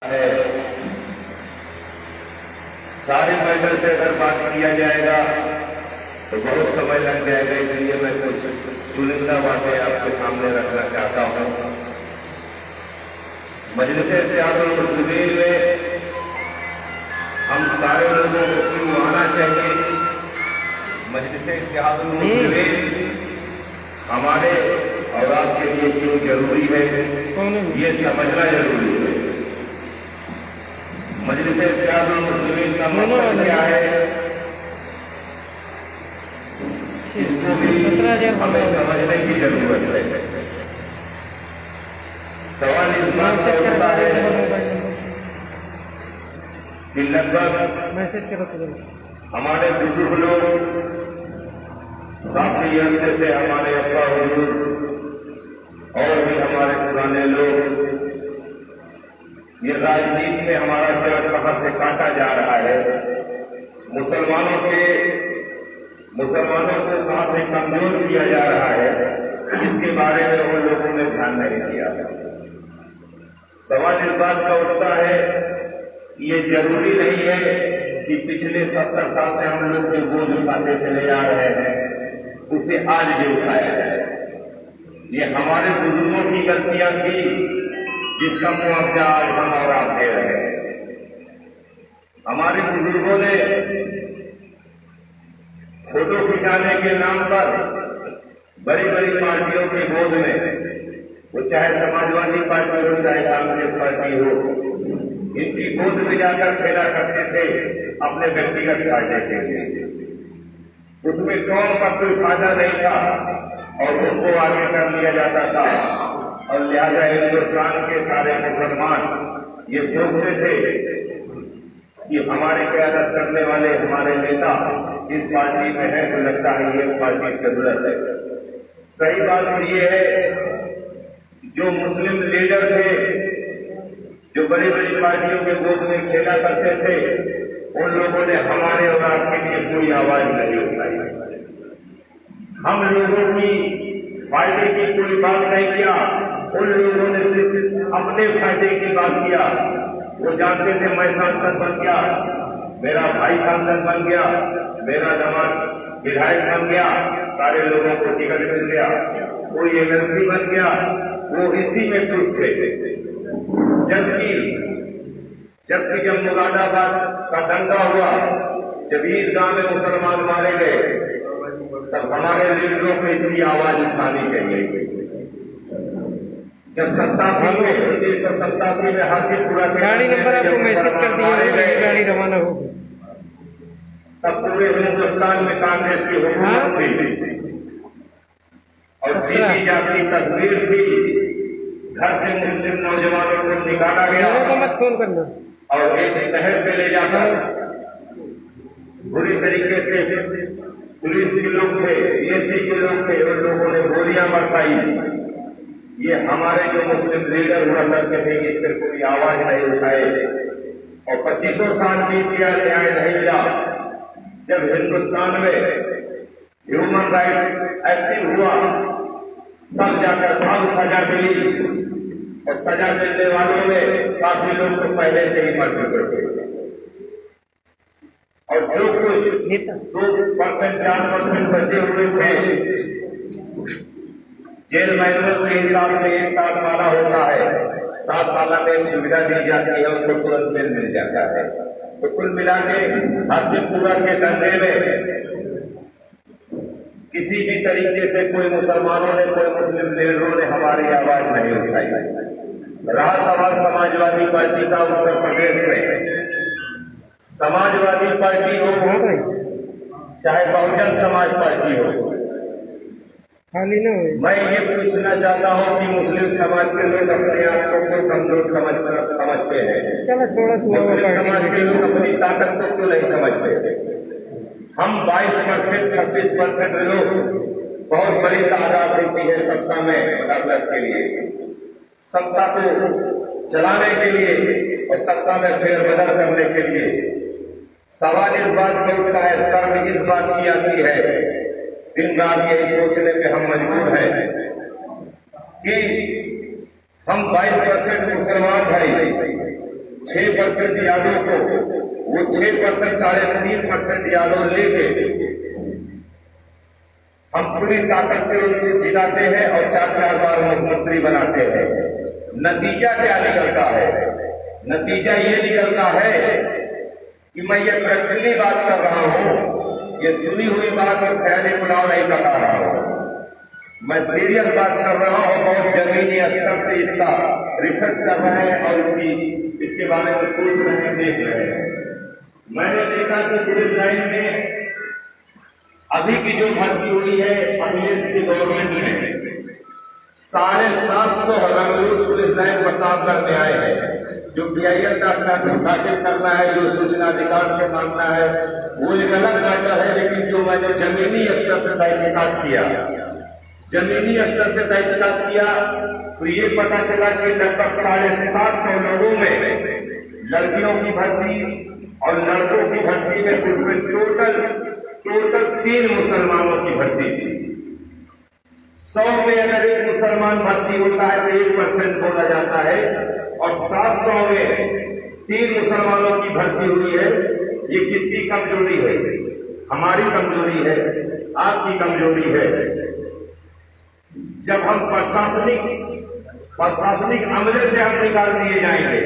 है। सारे मैटर पे अगर बात किया जाएगा तो बहुत समय लग जाएगा, इसलिए मैं कुछ चुनिंदा बातें आपके सामने रखना चाहता हूं। मजलिस-ए-इत्तेहादुल मुस्लिमीन में हम सारे लोगों को क्यों आना चाहिए, मजलिस-ए-इत्तेहादुल मुस्लिमीन हमारे और आपके लिए क्यों जरूरी है, ये समझना जरूरी है। मजलिस-ए-इत्तेहादुल मुस्लिमीन का मकसद क्या है, इसको भी हमें समझने की जरूरत है। सवाल इस बात से उठता है कि लगभग हमारे बुजुर्ग लोग काफी अरसे से, हमारे अब्बा हुजूर और भी हमारे पुराने लोग, ये राजनीति में हमारा जड़ कहां से काटा जा रहा है, मुसलमानों को कहां से कमजोर किया जा रहा है, इसके बारे में उन लोगों ने ध्यान नहीं दिया। सवाल इस बात का उठता है, ये जरूरी नहीं है कि पिछले 70 साल में हम लोग जो बोझ उठाते चले आ रहे हैं उसे आज भी उठाया जाए। ये हमारे बुजुर्गों की गलतियां थी जिसका मुआवजा आज हम और आप दे रहे हैं। हमारे बुजुर्गों ने फोटो खिंचाने के नाम पर बड़ी बड़ी पार्टियों के गोद में, वो चाहे समाजवादी पार्टी हो चाहे कांग्रेस पार्टी हो, इनकी गोद में जाकर खेला करते थे अपने व्यक्तिगत फायदे के लिए। उसमें कौन का कोई फायदा नहीं था और उनको आगे कर लिया जाता था। और लिहाजा हिंदुस्तान के सारे मुसलमान ये सोचते थे कि हमारी क़यादत करने वाले हमारे नेता इस पार्टी में है तो लगता है ये पार्टी की जरूरत है। सही बात तो ये है, जो मुस्लिम लीडर थे जो बड़ी बड़ी पार्टियों के गोद में खेला करते थे, उन लोगों ने हमारे और आपके लिए कोई आवाज नहीं उठाई। हम लोगों की फायदे की कोई बात नहीं किया, उन लोगों ने सिर्फ अपने फायदे की बात किया। वो जानते थे मैं सांसद बन गया, मेरा भाई सांसद बन गया, मेरा दामाद विधायक बन गया, सारे लोगों को टिकट मिल गया, कोई एमएलसी बन गया, वो इसी में खुश थे। जबकि जब मुरादाबाद का दंगा हुआ, जब ईदगाह में मुसलमान मारे गए, तब हमारे लीडरों को इसकी आवाज उठानी चाहिए। जब 1987 में हासिलपुरा के गाड़ी नंबर आपको मैसेज कर दिया, गाड़ी रवाना होगी, तब पूरे हिंदुस्तान में कांग्रेस की हुकूमत थी और जीती जाती तस्वीर थी। घर से मुस्लिम नौजवानों को निकाला गया मत फोन करना और एक नहर पे ले जाकर बुरी तरीके से पुलिस के लोग थे, बीएससी के लोग थे, उन लोगों ने गोलियां बरसाई। ये हमारे जो मुस्लिम लीडर हुआ करते थे, इस पर कोई आवाज नहीं उठाए और 25 साल बीत गया, न्याय नहीं मिला। जब हिंदुस्तान में ह्यूमन राइट एक्टिव हुआ, तब जाकर अब सजा मिली और सजा मिलने वालों में काफी लोग तो पहले से ही मर चुके थे। और जो कुछ 2% 4% बचे हुए थे, जेल मैनुअल के हिसाब से 1 साल साला होता है, 7 साल में एक सुविधा दी जाती है, उनको तुरंत जेल मिल जाता है। तो कुल मिला के हासिलपुरा के दंगे में किसी भी तरीके से कोई मुसलमानों ने, कोई मुस्लिम लीडरों ने हमारी आवाज नहीं उठाई। रहा सवाल समाजवादी पार्टी का, उत्तर प्रदेश में समाजवादी पार्टी हो चाहे बहुजन समाज पार्टी हो, खाली ना हो। मैं ये पूछना चाहता हूँ कि मुस्लिम समाज के लोग अपने आप को क्यों कमजोर समझते हैं? मुस्लिम समाज के लोग अपनी ताकत को क्यों नहीं समझते? हम 22%, 26% लोग, बहुत बड़ी तादाद होती है सत्ता में मुकाबलत के लिए, सत्ता को चलाने के लिए और सत्ता में फेरबदल करने के लिए। सवाल इस बात का उठता है, शर्म इस बात की आती है, दिन रात यही सोचने पे हम मजबूर हैं कि हम 22% मुसलमान भाई 6% यादों को वो 6% 3.5% यादों लेके हम पूरी ताकत से उनको जिताते हैं और 4 बार मुख्यमंत्री बनाते हैं। नतीजा क्या निकलता है? नतीजा ये निकलता है कि मैं ये प्रैक्टिकली बात कर रहा हूं, ये सुनी हुई बात और ख्याली पुलाव नहीं बता रहा हूं, मैं सीरियस बात कर रहा हूं। बहुत जमीनी स्तर से इसका रिसर्च कर रहे हैं और इसके बारे में सोच रहे हैं, देख रहे हैं। मैंने देखा कि पुलिस लाइन में अभी की जो भर्ती हुई है अखिलेश की गवर्नमेंट में 750 रंगरूट पुलिस लाइन प्रतापगढ़ में आए हैं। जो PIL का दाखिल करना है, जो सूचना अधिकार से मांगना है, वो एक अलग मैटर है। लेकिन जो मैंने जमीनी स्तर से तहकीकात किया, तो ये पता चला कि लगभग 750 लोगों में लड़कियों की भर्ती और लड़कों की भर्ती में उसमें टोटल 3 मुसलमानों की भर्ती थी। 100 में अगर एक मुसलमान भर्ती होता है तो 1% बोला जाता है, और 700 में 3 मुसलमानों की भर्ती हुई है। ये किसकी कमजोरी है? हमारी कमजोरी है, आपकी कमजोरी है। जब हम प्रशासनिक अमले से हम निकाल दिए जाएंगे,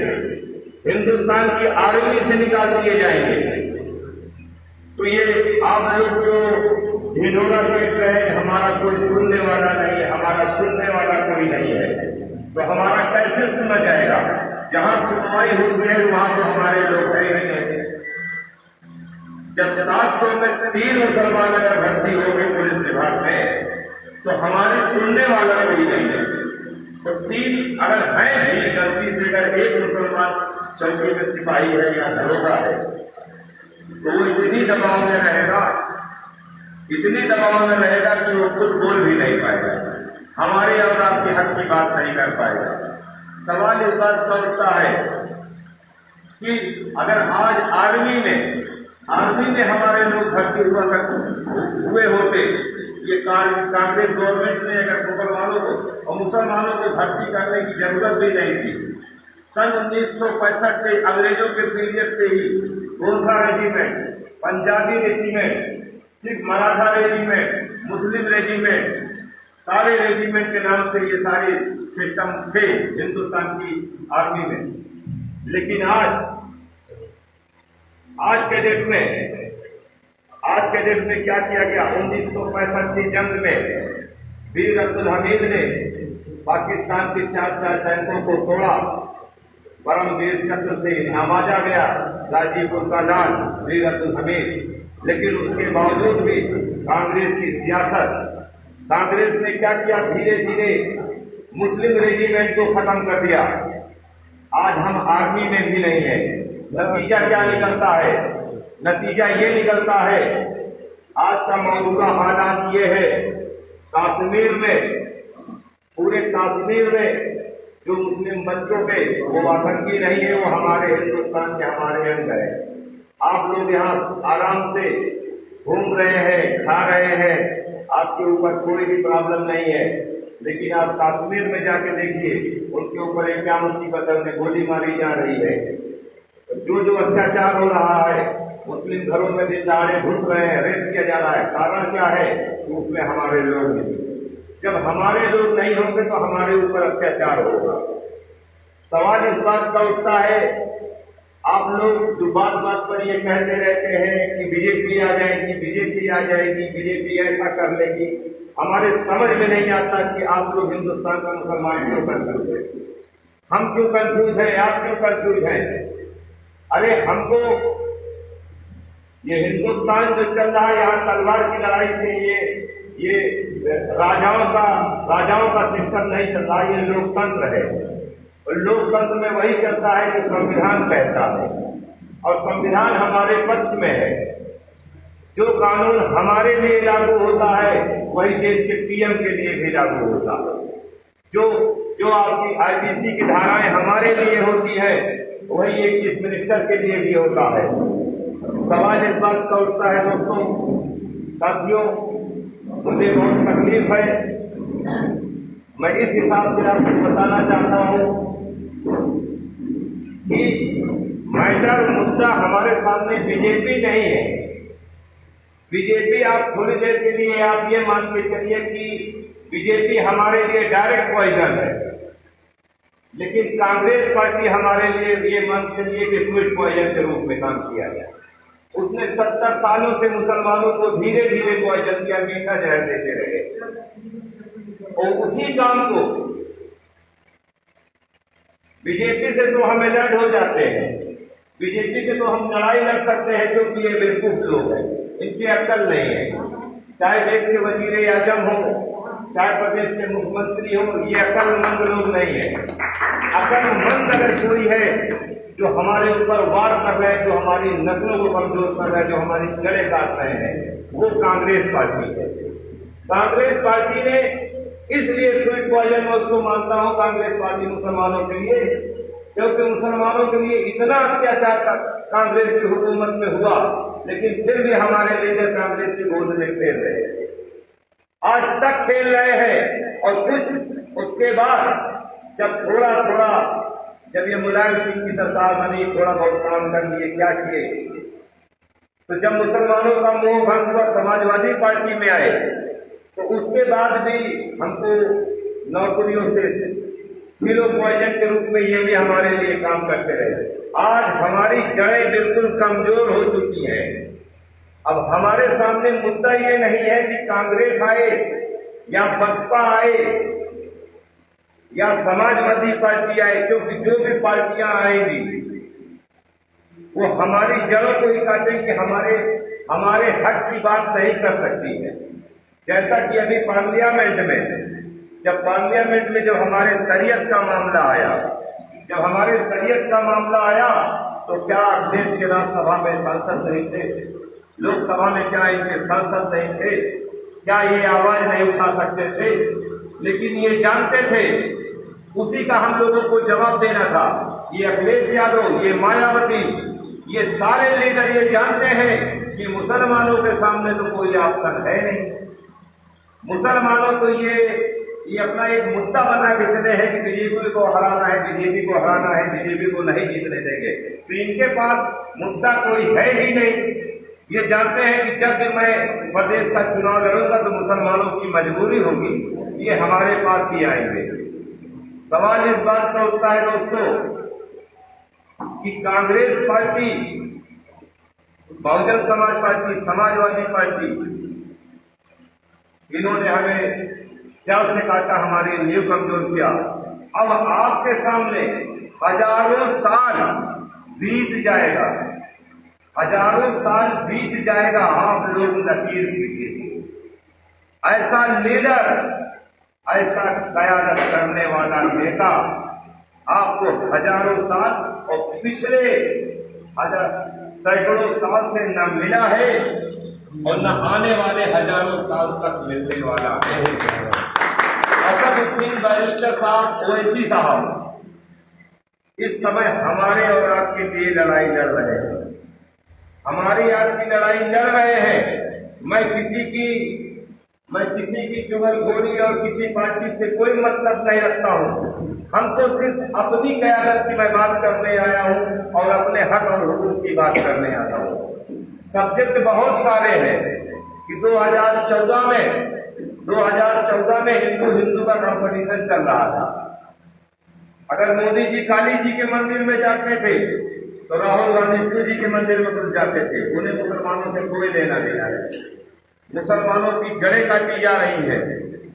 हिंदुस्तान की आर्मी से निकाल दिए जाएंगे, तो ये आप लोग जो ढिढोरा पीट रहे हैं, हमारा कोई सुनने वाला नहीं है, हमारा सुनने वाला कोई नहीं है, तो हमारा कैसे सुना जाएगा? जहां सुनवाई होती है वहां तो हमारे लोग है ही नहीं। जब 700 में 3 मुसलमान अगर भर्ती हो गए पुलिस विभाग में, तो हमारे सुनने वाला कोई नहीं है। तो 3 अगर है भी गलती से, अगर एक मुसलमान चौकी में सिपाही है या दरोगा है, तो वो इतनी दबाव में रहेगा कि वो खुद बोल भी नहीं पाएगा, हमारे और आपके हक की बात नहीं कर पाएगा। सवाल इस बात का उठता है कि अगर आज आर्मी में हमारे लोग भर्ती हुए होते, ये कांग्रेस गवर्नमेंट ने अगर मुसलमानों को भर्ती करने की जरूरत भी नहीं थी। सन 1965 के अंग्रेजों के पीरियड से ही Gorkha regiment, Punjabi regiment, Sikh Maratha regiment, Muslim regiment, सारे रेजिमेंट के नाम से ये सारे सिस्टम थे हिंदुस्तान की आर्मी में। लेकिन आज के डेट में क्या किया गया? 1965 की जंग में वीर अब्दुल हमीद ने पाकिस्तान के 4 टैंकों को तोड़ा। परमवीर चक्र से नवाजा गया गाजीपुर का लाल वीर अब्दुल हमीद। लेकिन उसके बावजूद भी कांग्रेस की सियासत, कांग्रेस ने क्या किया? धीरे धीरे मुस्लिम रेजिमेंट को खत्म कर दिया। आज हम आर्मी में भी नहीं है। नतीजा क्या निकलता है? नतीजा ये निकलता है, आज का मौजूदा हालात ये है, कश्मीर में, पूरे कश्मीर में जो मुस्लिम बच्चों पे वो आतंकी नहीं है, वो हमारे हिंदुस्तान के हमारे अंग है। आप लोग यहाँ आराम से घूम रहे हैं, खा रहे हैं, आपके ऊपर कोई भी प्रॉब्लम नहीं है। लेकिन आप कश्मीर में जाके देखिए, उनके ऊपर एक क्या मुसीबत है, उन्हें गोली मारी जा रही है। जो अत्याचार हो रहा है, मुस्लिम घरों में दिन दहाड़े घुस रहे हैं, रेप किया जा रहा है, कारण क्या है? तो उसमें हमारे लोग नहीं। जब हमारे लोग नहीं होंगे तो हमारे ऊपर अत्याचार होगा। सवाल इस बात का उठता है, आप लोग जो बात पर ये कहते रहते हैं कि बीजेपी आ जाएगी, बीजेपी आ जाएगी, बीजेपी ऐसा कर लेगी, हमारे समझ में नहीं आता कि आप लोग हिंदुस्तान का मुसलमान क्यों कंफ्यूज है? हम क्यों कंफ्यूज है? आप क्यों कंफ्यूज है? अरे हमको ये हिंदुस्तान जो चल रहा है, यहाँ तलवार की लड़ाई से ये राजाओं का सिस्टम नहीं चल रहा, ये लोकतंत्र है। और लोकतंत्र में वही चलता है जो संविधान कहता है, और संविधान हमारे पक्ष में है। जो कानून हमारे लिए लागू होता है वही देश के पीएम के लिए भी लागू होता है। जो आपकी IPC की धाराएं हमारे लिए होती है वही एक चीफ मिनिस्टर के लिए भी होता है। सवाल इस बात का उठता है दोस्तों, साथियों, मुझे बहुत तकलीफ है। मैं इस हिसाब से आपको बताना चाहता हूं कि मैटर मुद्दा हमारे सामने बीजेपी नहीं है। बीजेपी आप थोड़ी देर के लिए आप ये मान के चलिए कि बीजेपी हमारे लिए डायरेक्ट पॉइजन है, लेकिन कांग्रेस पार्टी हमारे लिए ये मान के चलिए कि स्वीट पॉइजन के रूप में काम किया गया। उसने 70 सालों से मुसलमानों को धीरे धीरे पॉइजन किया, मीठा जहर देते रहे, और उसी काम को बीजेपी से तो हम अलर्ट हो जाते हैं। बीजेपी से तो हम लड़ाई लड़ सकते हैं क्योंकि ये बेवकूफ लोग हैं, इनकी अक्ल नहीं है। चाहे देश के वजीर आजम हो, चाहे प्रदेश के मुख्यमंत्री हो, ये अक्लमंद लोग नहीं है। अक्लमंद अगर कोई है जो हमारे ऊपर वार कर रहे हैं, जो हमारी नस्लों को कमजोर कर रहे हैं, जो हमारी जड़ें काट रहे हैं, वो कांग्रेस पार्टी है। कांग्रेस पार्टी ने इसलिए स्वीट पॉइजन में उसको मानता हूं कांग्रेस पार्टी मुसलमानों के लिए, क्योंकि मुसलमानों के लिए इतना अत्याचार कांग्रेस की हुकूमत में हुआ, लेकिन फिर भी हमारे लीडर कांग्रेस की गोद में खेल रहे हैं, आज तक खेल रहे हैं। और कुछ उसके बाद जब थोड़ा थोड़ा जब ये मुलायम सिंह की सरकार बनी, थोड़ा बहुत काम कर लिए, क्या किए, तो जब मुसलमानों का मोह भंग हुआ, समाजवादी पार्टी में आए, तो उसके बाद भी हमको नौकरियों से सिलो पॉइजन के रूप में ये भी हमारे लिए काम करते रहे। आज हमारी जड़ें बिल्कुल कमजोर हो चुकी हैं। अब हमारे सामने मुद्दा ये नहीं है कि कांग्रेस आए या बसपा आए या समाजवादी पार्टी आए, क्योंकि जो भी पार्टियां आएंगी वो हमारी जड़ों को ही काटेंगे, हमारे हक की बात नहीं कर सकती है। जैसा कि अभी पार्लियामेंट में जब हमारे शरीयत का मामला आया, तो क्या देश के राज्यसभा में सांसद नहीं थे, लोकसभा में क्या इनके सांसद नहीं थे, क्या ये आवाज नहीं उठा सकते थे? लेकिन ये जानते थे, उसी का हम लोगों को जवाब देना था। ये अखिलेश यादव, ये मायावती, ये सारे लीडर ये जानते हैं कि मुसलमानों के सामने तो कोई ऑप्शन है नहीं। मुसलमानों तो ये अपना एक मुद्दा बना के चले हैं कि बीजेपी को हराना है, बीजेपी को नहीं जीतने देंगे। तो इनके पास मुद्दा कोई है ही नहीं। ये जानते हैं कि जब भी मैं प्रदेश का चुनाव लड़ूंगा तो मुसलमानों की मजबूरी होगी, ये हमारे पास ही आएंगे। सवाल इस बात का उठता है दोस्तों कि Congress party, Bahujan Samaj party, Samajwadi party, इन्होंने हमें जड़ से काटा, हमारी नींव कमजोर किया। अब आपके सामने हजारों साल बीत जाएगा, आप लोग लकीर कीजिए। ऐसा लीडर, ऐसा कयादत करने वाला नेता आपको हजारों साल और पिछले सैकड़ों साल से न मिला है और न आने वाले हजारों साल तक मिलने वाला है। असदुद्दीन बैरिस्टर साहब, ओवैसी साहब इस समय हमारे और आपके लिए लड़ाई लड़ रहे हैं, हमारी आपकी लड़ाई लड़ रहे हैं। मैं किसी की चुगलखोरी और किसी पार्टी से कोई मतलब नहीं रखता हूँ। हमको सिर्फ अपनी क़यादत की मैं बात करने आया हूँ और अपने हक और हुकूक की बात करने आया हूँ। सब्जेक्ट बहुत सारे हैं कि 2014 में हिंदू का कंपटीशन चल रहा था। अगर मोदी जी काली जी के मंदिर में जाते थे तो राहुल गांधी शिव जी के मंदिर में घुस जाते थे। उन्हें मुसलमानों से कोई लेना देना है। मुसलमानों की जड़ें काटी जा रही है,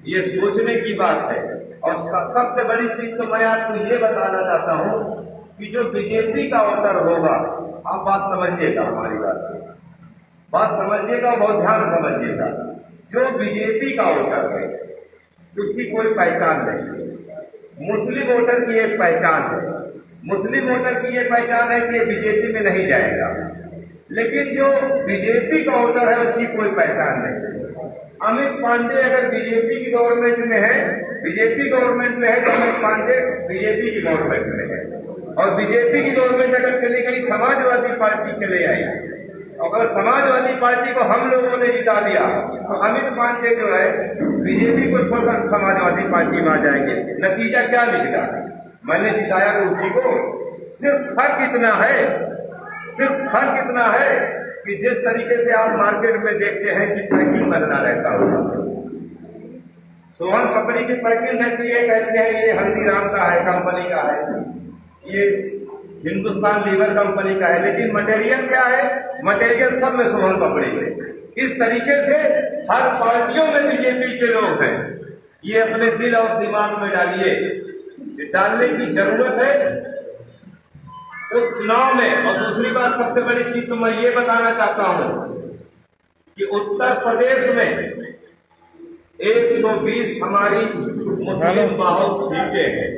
ये सोचने की बात है। और सबसे बड़ी चीज तो मैं आपको ये बताना चाहता हूँ कि जो बीजेपी का वोटर होगा, आप बात समझिएगा, हमारी बात समझिएगा, बहुत ध्यान समझिएगा। जो बीजेपी का वोटर है उसकी कोई पहचान नहीं है। मुस्लिम वोटर की एक पहचान है, मुस्लिम वोटर की ये पहचान है कि बीजेपी में नहीं जाएगा। लेकिन जो बीजेपी का वोटर है उसकी कोई पहचान नहीं है। अमित पांडे अगर बीजेपी की गवर्नमेंट में है, तो अमित पांडे बीजेपी की गवर्नमेंट में है। और बीजेपी की गवर्नमेंट अगर चली गई, समाजवादी पार्टी चले आई, अगर समाजवादी पार्टी को हम लोगों ने जिता दिया तो अमित पांडे जो है बीजेपी को छोड़कर समाजवादी पार्टी में आ जाएंगे। नतीजा क्या निकला? मैंने जिताया तो उसी को, सिर्फ फर्क इतना है कि जिस तरीके से आप मार्केट में देखते हैं कि पैकिंग बदला रहता होगा। सोहन पपड़ी की पैकिंग रहती है, कहते हैं ये हल्दीराम का है, कंपनी का है, ये हिंदुस्तान लीवर कंपनी का है, लेकिन मटेरियल क्या है? मटेरियल सब में सोहन पपड़ी है। इस तरीके से हर पार्टियों में बीजेपी के लोग हैं। ये अपने दिल और दिमाग में डालिए, डालने की जरूरत है उस चुनाव में। और दूसरी बात, सबसे बड़ी चीज तो मैं ये बताना चाहता हूं कि उत्तर प्रदेश में 120 हमारी मुस्लिम बाहुल सीटें हैं।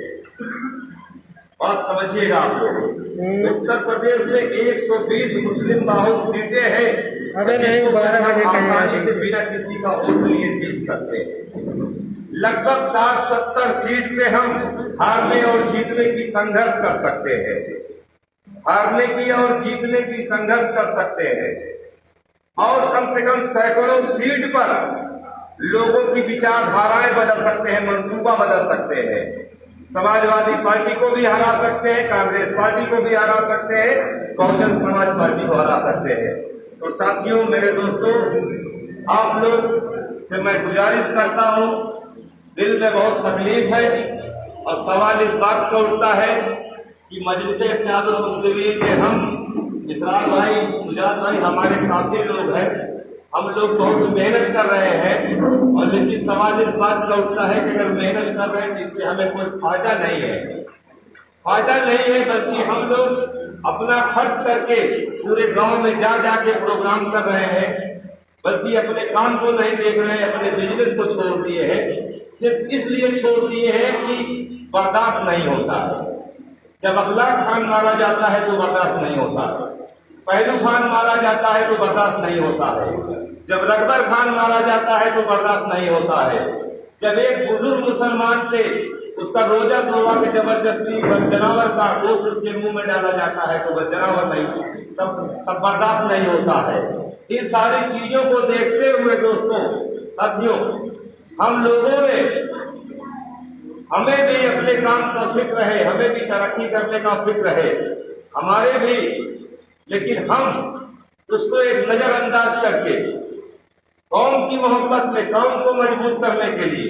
और समझिएगा आप लोग, उत्तर प्रदेश में 120 मुस्लिम बाहुल सीटें हैं। आसानी से बिना किसी का वोट लिए जीत सकते हैं। लगभग 60-70 सीट पे हम हारने और जीतने की संघर्ष कर सकते हैं, हारने की और जीतने की संघर्ष कर सकते हैं। और कम से कम सैकड़ों सीट पर लोगों की विचारधाराएं बदल सकते हैं, मंसूबा बदल सकते हैं। समाजवादी पार्टी को भी हरा सकते हैं, कांग्रेस पार्टी को भी हरा सकते हैं, बहुजन समाज पार्टी को हरा सकते हैं। तो साथियों, मेरे दोस्तों, आप लोग से मैं गुजारिश करता हूं, दिल में बहुत तकलीफ है और सवाल इस बात का उठता है कि मजलिस-ए-इत्तेहादुल मुस्लिमीन के हम इसरार भाई, सुजात भाई, हमारे काफी लोग हैं, हम लोग बहुत मेहनत कर रहे हैं। और लेकिन सवाल इस बात का उठता है कि अगर मेहनत कर रहे हैं तो इससे हमें कोई फायदा नहीं है, बल्कि हम लोग अपना खर्च करके पूरे गांव में जा जाके प्रोग्राम कर रहे हैं, बल्कि अपने काम को नहीं देख रहे हैं, अपने बिजनेस को छोड़ दिए हैं। सिर्फ इसलिए छोड़ दिए हैं कि बर्दाश्त नहीं होता। जब अखलाक खान मारा जाता है तो बर्दाश्त नहीं होता, पहलू खान मारा जाता है तो बर्दाश्त नहीं होता है, जब रकबर खान मारा जाता है तो बर्दाश्त नहीं होता है, जब एक बुजुर्ग मुसलमान थे उसका रोजा तोड़वा के जबरदस्ती जनावर का गोश्त उसके मुंह में डाला जाता है तो वह जनावर नहीं, तब बर्दाश्त नहीं होता है। इन सारी चीजों को देखते हुए दोस्तों, साथियों, हम लोगों में, हमें भी अपने काम का फिक्र है, हमें भी तरक्की करने का फिक्र है, हमारे भी, लेकिन हम उसको एक नजरअंदाज करके कौम की मोहब्बत में कौम को मजबूत करने के लिए,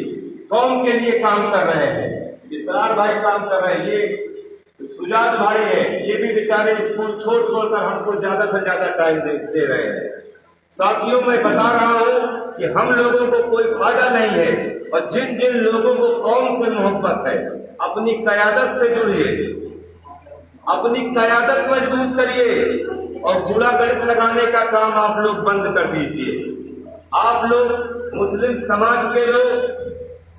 कौम के लिए काम कर रहे हैं। इसरार भाई काम कर रहे हैं, ये सुजात भाई है, ये भी बेचारे स्कूल छोड़ हमको ज्यादा से ज्यादा टाइम दे रहे हैं। साथियों, मैं बता रहा हूं कि हम लोगों को कोई फायदा नहीं है, और जिन जिन लोगों को कौम से मोहब्बत है, अपनी कयादत से जुड़िए, अपनी कयादत मजबूत करिए और कूड़ा गणित लगाने का काम आप लोग बंद कर दीजिए। आप लोग मुस्लिम समाज के लोग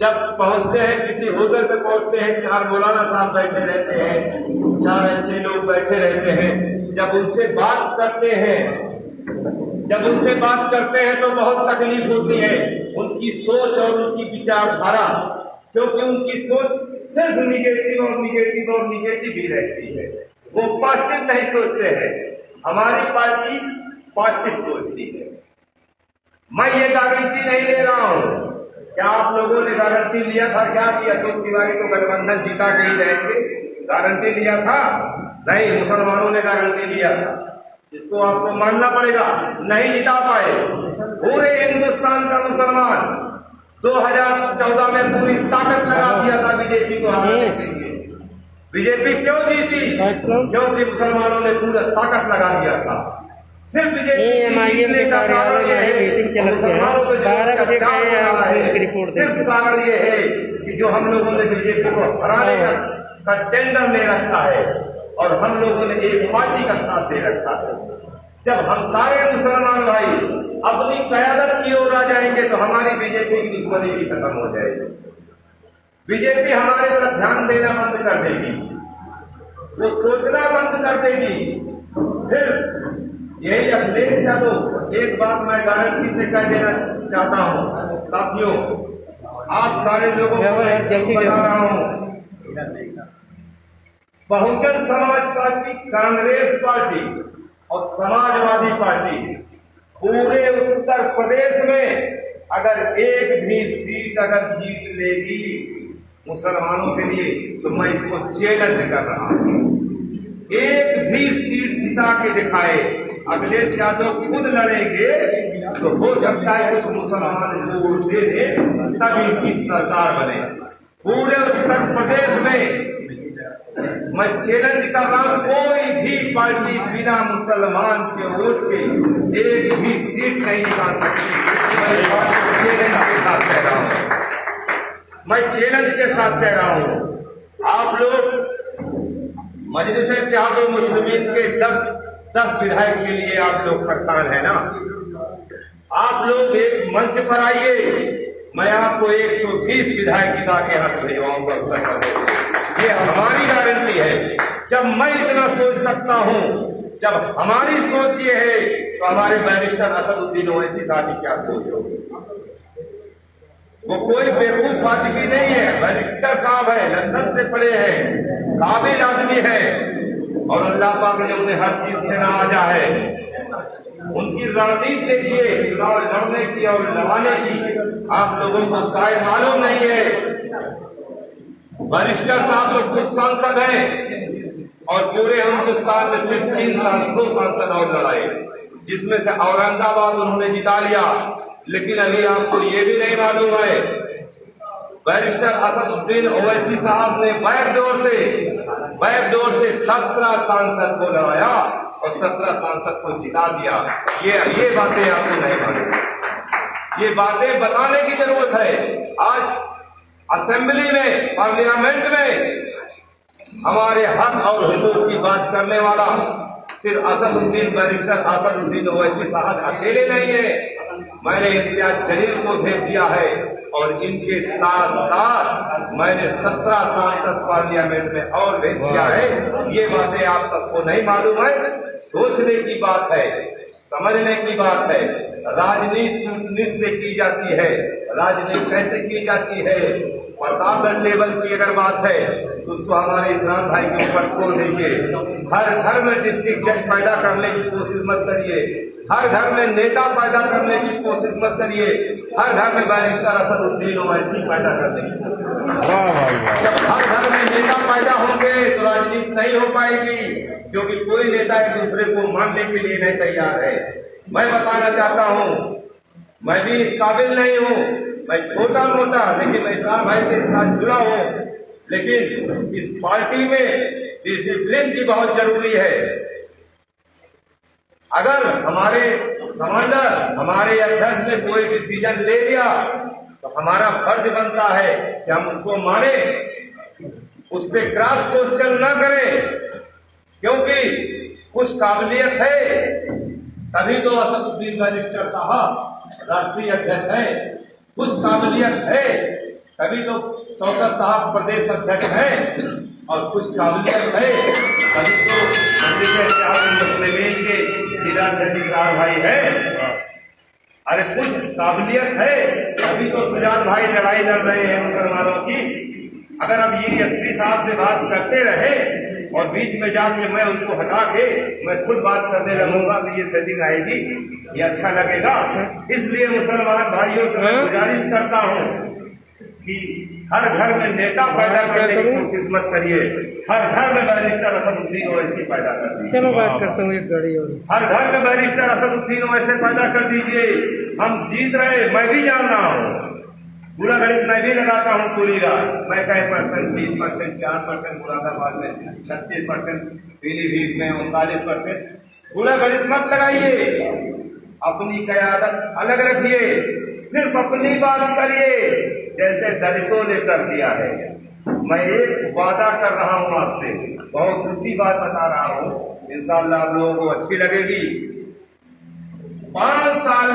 जब पहुंचते हैं, किसी होटल पे पहुंचते हैं, 4 मौलाना साहब बैठे रहते हैं, 4 ऐसे लोग बैठे रहते हैं, जब उनसे बात करते हैं तो बहुत तकलीफ होती है। उनकी सोच और उनकी विचारधारा, क्योंकि उनकी सोच सिर्फ निगेटिव ही रहती है, वो पॉजिटिव नहीं सोचते हैं। हमारी पार्टी पॉजिटिव सोचती है। मैं ये गारंटी नहीं ले रहा हूं, क्या आप लोगों ने गारंटी लिया था क्या कि अशोक तिवारी को गठबंधन जिता के ही रहेंगे? गारंटी लिया था? नहीं, मुसलमानों ने गारंटी लिया था, इसको आपको मानना पड़ेगा। नहीं जिता पाए पूरे हिंदुस्तान का मुसलमान 2014 में पूरी ताकत लगा दिया था बीजेपी को हराने के लिए। बीजेपी क्यों जीती? क्योंकि मुसलमानों ने पूरा ताकत लगा दिया था। सिर्फ बीजेपी जीतने का कारण यह है, मुसलमानों को सिर्फ कारण यह है कि जो हम लोगों ने बीजेपी को हराने का टेंडर ले रखा है और हम लोगों ने एक पार्टी का साथ दे रखा है। जब हम सारे मुसलमान भाई अपनी कयादत की ओर आ जाएंगे तो हमारी बीजेपी की दुश्मनी भी खत्म हो जाएगी। बीजेपी हमारे तरफ ध्यान देना बंद कर देगी, वो सोचना बंद कर देगी, फिर यही अखिलेश यादव। एक बात मैं गारंटी से कह देना चाहता हूं साथियों, आप सारे लोगों को बता रहा हूं, बहुजन समाज पार्टी, कांग्रेस पार्टी और समाजवादी पार्टी पूरे उत्तर प्रदेश में अगर एक भी सीट अगर जीत लेगी मुसलमानों के लिए, तो मैं इसको चैलेंज कर रहा हूं। एक भी सीट जिता के दिखाए। अखिलेश यादव खुद लड़ेंगे तो हो सकता है कुछ मुसलमान वोट दे दे, तब इनकी सरकार बने। पूरे उत्तर प्रदेश में मैं चैलेंज कर रहा हूं, कोई भी पार्टी बिना मुसलमान के वोट के एक भी सीट नहीं निकाल सकती। मैं चैलेंज के साथ कह रहा हूं, मैं चैलेंज के साथ कह रहा हूं। आप लोग मजलिस-ए-इत्तेहादुल मुस्लिमीन के 10 विधायक के लिए आप लोग खड़तान है ना, आप लोग एक मंच पर आइए, मैं आपको 120 विधायक गिरा के हाथ भिजवाऊंगा उत्तर प्रदेश। ये हमारी गारंटी है। जब मैं इतना सोच सकता हूं, जब हमारी सोच ये है, तो हमारे बैरिस्टर असदुद्दीन ओवैसी साहब की क्या सोच होगी? वो कोई बेवकूफ आदमी नहीं है, बैरिस्टर साहब है, लंदन से पढ़े हैं, काबिल आदमी है, और अल्लाह पाक ने उन्हें हर चीज से नवाजा है। उनकी रणनीति देखिए, चुनाव लड़ने की और लड़ाने की, आप लोगों को शायद मालूम नहीं है। बैरिस्टर साहब तो खुद सांसद हैं और पूरे हिंदुस्तान में सिर्फ 2 सांसद और लड़ाए, जिसमें से औरंगाबाद उन्होंने जिता लिया। लेकिन अभी आपको ये भी नहीं मालूम है, बैरिस्टर असदुद्दीन ओवैसी साहब ने बैकडोर से 17 सांसद को लड़ाया और 17 सांसद को जिता दिया। ये बातें आपको नहीं मालूम, ये बातें बताने की जरूरत है। आज असेंबली में, पार्लियामेंट में हमारे हक और हुकूक की बात करने वाला सिर्फ बैरिस्टर असदुद्दीन ओवैसी साहब अकेले नहीं है। मैंने इम्तियाज जलील को भेज दिया है और इनके साथ साथ मैंने 17 सांसद पार्लियामेंट में और भेज दिया है। ये बातें आप सबको नहीं मालूम है। सोचने की बात है, समझने की बात है। राजनीति कूटनीति से की जाती है। राजनीति कैसे की जाती है? प्रतापगढ़ लेवल की अगर बात है तो उसको हमारे इस्लाम भाई के ऊपर छोड़ दीजिए। हर घर में डिस्ट्रिक्ट जज पैदा करने की कोशिश मत करिए। हर घर में नेता पैदा करने की कोशिश मत करिए। हर घर में बैरिस्टर असदुद्दीन ओवैसी पैदा करने की कोशिश। जब हर घर में नेता पैदा होंगे तो राजनीति नहीं हो पाएगी, क्योंकि कोई नेता एक दूसरे को मानने के लिए नहीं तैयार है। मैं बताना चाहता हूँ, मैं भी इस काबिल नहीं हूँ, मैं छोटा मोटा, लेकिन मैं इस्लाम भाई के साथ जुड़ा हूँ। लेकिन इस पार्टी में डिसिप्लिन की बहुत जरूरी है। अगर हमारे कमांडर, हमारे अध्यक्ष ने कोई डिसीजन ले लिया तो हमारा फर्ज बनता है कि हम उसको माने, उस पर क्रॉस क्वेश्चन न करें, क्योंकि कुछ काबिलियत है तभी तो असदुद्दीन बैरिस्टर साहब राष्ट्रीय अध्यक्ष हैं। कुछ काबिलियत है तभी तो शौकत साहब प्रदेश अध्यक्ष हैं, और कुछ काबिलियत है तभी तो मजलिस-ए-इत्तेहादुल मुस्लिमीन के जिलाध्यक्ष साहब भाई है। अरे कुछ काबिलियत है तभी तो सुजान भाई लड़ाई लड़ रहे हैं मुसलमानों की। अगर अब ये एसपी साहब से बात करते रहे और बीच में जाके मैं उनको हटा के मैं खुद बात करने लगूंगा तो ये सेटिंग आएगी, ये अच्छा लगेगा। इसलिए मुसलमान भाइयों से मैं गुजारिश करता हूँ कि हर घर में नेता पैदा करने की कोशिश मत करिए। हर घर में बैरिस्टर असदुद्दीन ओवैसी पैदा कर दीजिए। चलो बात करता हूँ एक गाड़ी और। हर घर में बैरिस्टर असदुद्दीन ओवैसी पैदा कर दीजिए। हम जीत रहे, मैं भी जान रहा हूँ, पूरा गणित मैं भी लगाता हूँ पूरी रात। मैं कई %, 3%, 4% मुरादाबाद में, 36% पीलीभीत में, 39%। पूरा गणित मत लगाइए, अपनी कयादत अलग रखिए, सिर्फ अपनी बात करिए जैसे दलितों ने कर दिया है। मैं एक वादा कर रहा हूँ आपसे, बहुत ऊंची बात बता रहा हूँ, इंशाअल्लाह आप लोगों को अच्छी लगेगी। 5 साल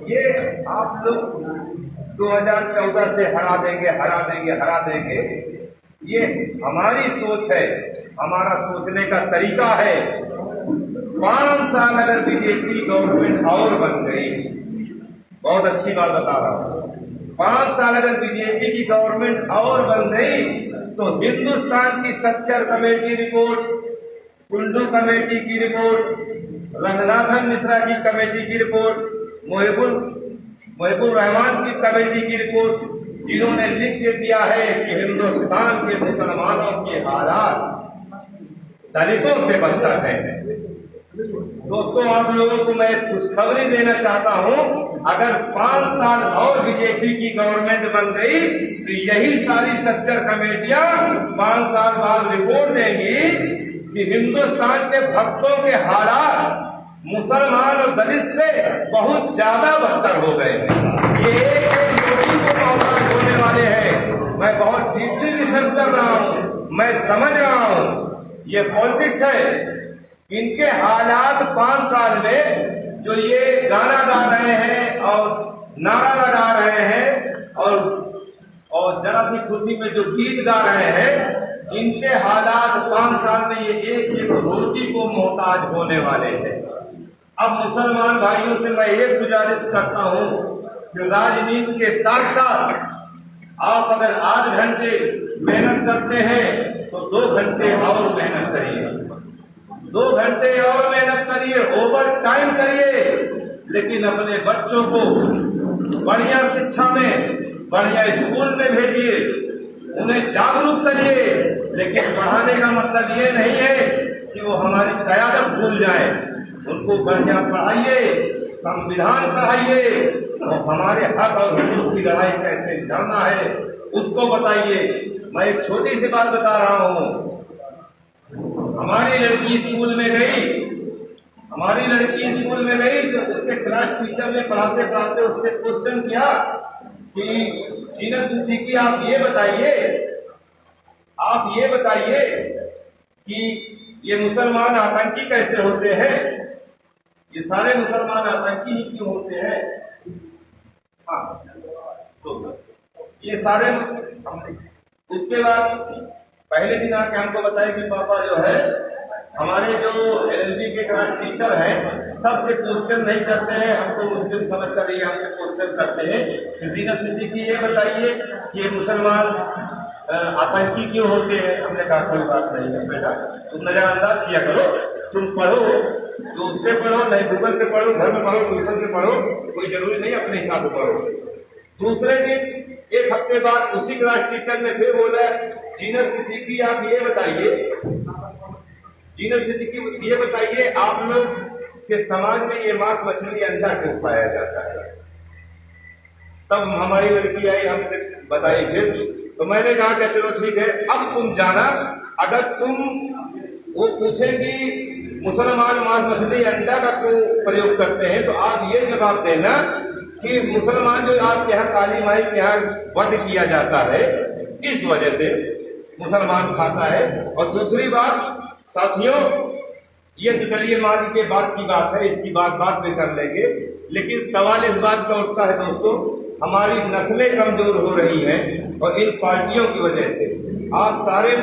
ये आप लोग 2014 से हरा देंगे। ये हमारी सोच है, हमारा सोचने का तरीका है। 5 साल अगर बीजेपी गवर्नमेंट और बन गई, बहुत अच्छी बात बता रहा हूँ, 5 साल अगर बीजेपी की गवर्नमेंट और बन गई तो हिंदुस्तान की Sachar committee report, Kundu committee की रिपोर्ट, रंगनाथन मिश्रा की कमेटी की रिपोर्ट, मोहिबुर रहमान की कमेटी की रिपोर्ट, जिन्होंने लिख के दिया है कि हिंदुस्तान के मुसलमानों के हालात दलितों से बदतर है। दोस्तों, आप लोगों को मैं खुशखबरी देना चाहता हूं, अगर 5 साल और बीजेपी की गवर्नमेंट बन गई तो यही सारी स्ट्रक्चर कमेटियां 5 साल बाद रिपोर्ट देंगी कि हिंदुस्तान के भक्तों के हालात मुसलमान और दलित से बहुत ज्यादा बदतर हो गए हैं। ये एक मोदी को मोहताज होने वाले हैं। मैं बहुत डीपली रिसर्च कर रहा हूँ, मैं समझ रहा हूँ ये पॉलिटिक्स है। इनके हालात 5 साल में जो ये गाना गा रहे हैं और नारा लगा रहे हैं और जरा सी खुशी में जो गीत गा रहे हैं, इनके हालात 5 साल में ये एक रोटी को मोहताज होने वाले हैं। अब मुसलमान भाइयों से मैं एक गुजारिश करता हूं कि राजनीति के साथ साथ आप अगर 8 घंटे मेहनत करते हैं तो 2 घंटे और मेहनत करिए, 2 घंटे और मेहनत करिए, ओवर टाइम करिए, लेकिन अपने बच्चों को बढ़िया शिक्षा में, बढ़िया स्कूल में भेजिए, उन्हें जागरूक करिए। लेकिन पढ़ाने का मतलब ये नहीं है कि वो हमारी क़यादत भूल जाए। उनको बढ़िया पढ़ाइए, संविधान पढ़ाइए और हमारे हक और हुकूक की लड़ाई कैसे लड़ना है उसको बताइए। मैं एक छोटी सी बात बता रहा हूँ। हमारी लड़की स्कूल में गई तो उसके क्लास टीचर ने पढ़ाते पढ़ाते उससे क्वेश्चन किया कि जीनत सिद्दीकी आप ये बताइए कि ये मुसलमान आतंकी कैसे होते हैं? ये सारे मुसलमान आतंकी ही क्यों होते हैं? हाँ, तो ये सारे उसके बाद पहले दिन आके हमको बताया कि पापा जो है हमारे जो LLB के क्लास टीचर हैं सबसे क्वेश्चन नहीं करते हैं, हमको मुश्किल समझ कर ये हमसे क्वेश्चन करते हैं कि जीनत सिद्दीकी ये बताइए कि ये मुसलमान आतंकी क्यों होते हैं? हमने कहा कोई बात नहीं है बेटा, तुम नजरअंदाज किया करो, तुम पढ़ो तो उससे पढ़ो, नहीं गूगल पे पढ़ो, घर में पढ़ो, ट्यूशन से पढ़ो, कोई जरूरी नहीं अपने हिसाब से पढ़ो। दूसरे दिन 1 हफ्ते बाद उसी क्लास टीचर ने फिर बोला जीनत सिद्दीकी आप ये बताइए आप लोग के समाज में ये मांस मछली अंडा क्यों खाया जाता है? तब हमारी लड़की आई हमसे बताई फिर, तो मैंने कहा कि चलो ठीक है, अब तुम जाना, अगर तुम वो पूछेंगी मुसलमान मांस मछली अंडा का क्यों प्रयोग करते हैं तो आप ये जवाब देना कि मुसलमान जो आपके यहाँ काली माई के यहाँ वध किया जाता है इस वजह से मुसलमान खाता है। और दूसरी बात साथियों, ये चलिए मान के बाद की बात है, इसकी बात बाद में कर लेंगे, लेकिन सवाल इस बात का उठता है दोस्तों, हमारी नस्लें कमजोर हो रही हैं और इन पार्टियों की वजह से। आप सारे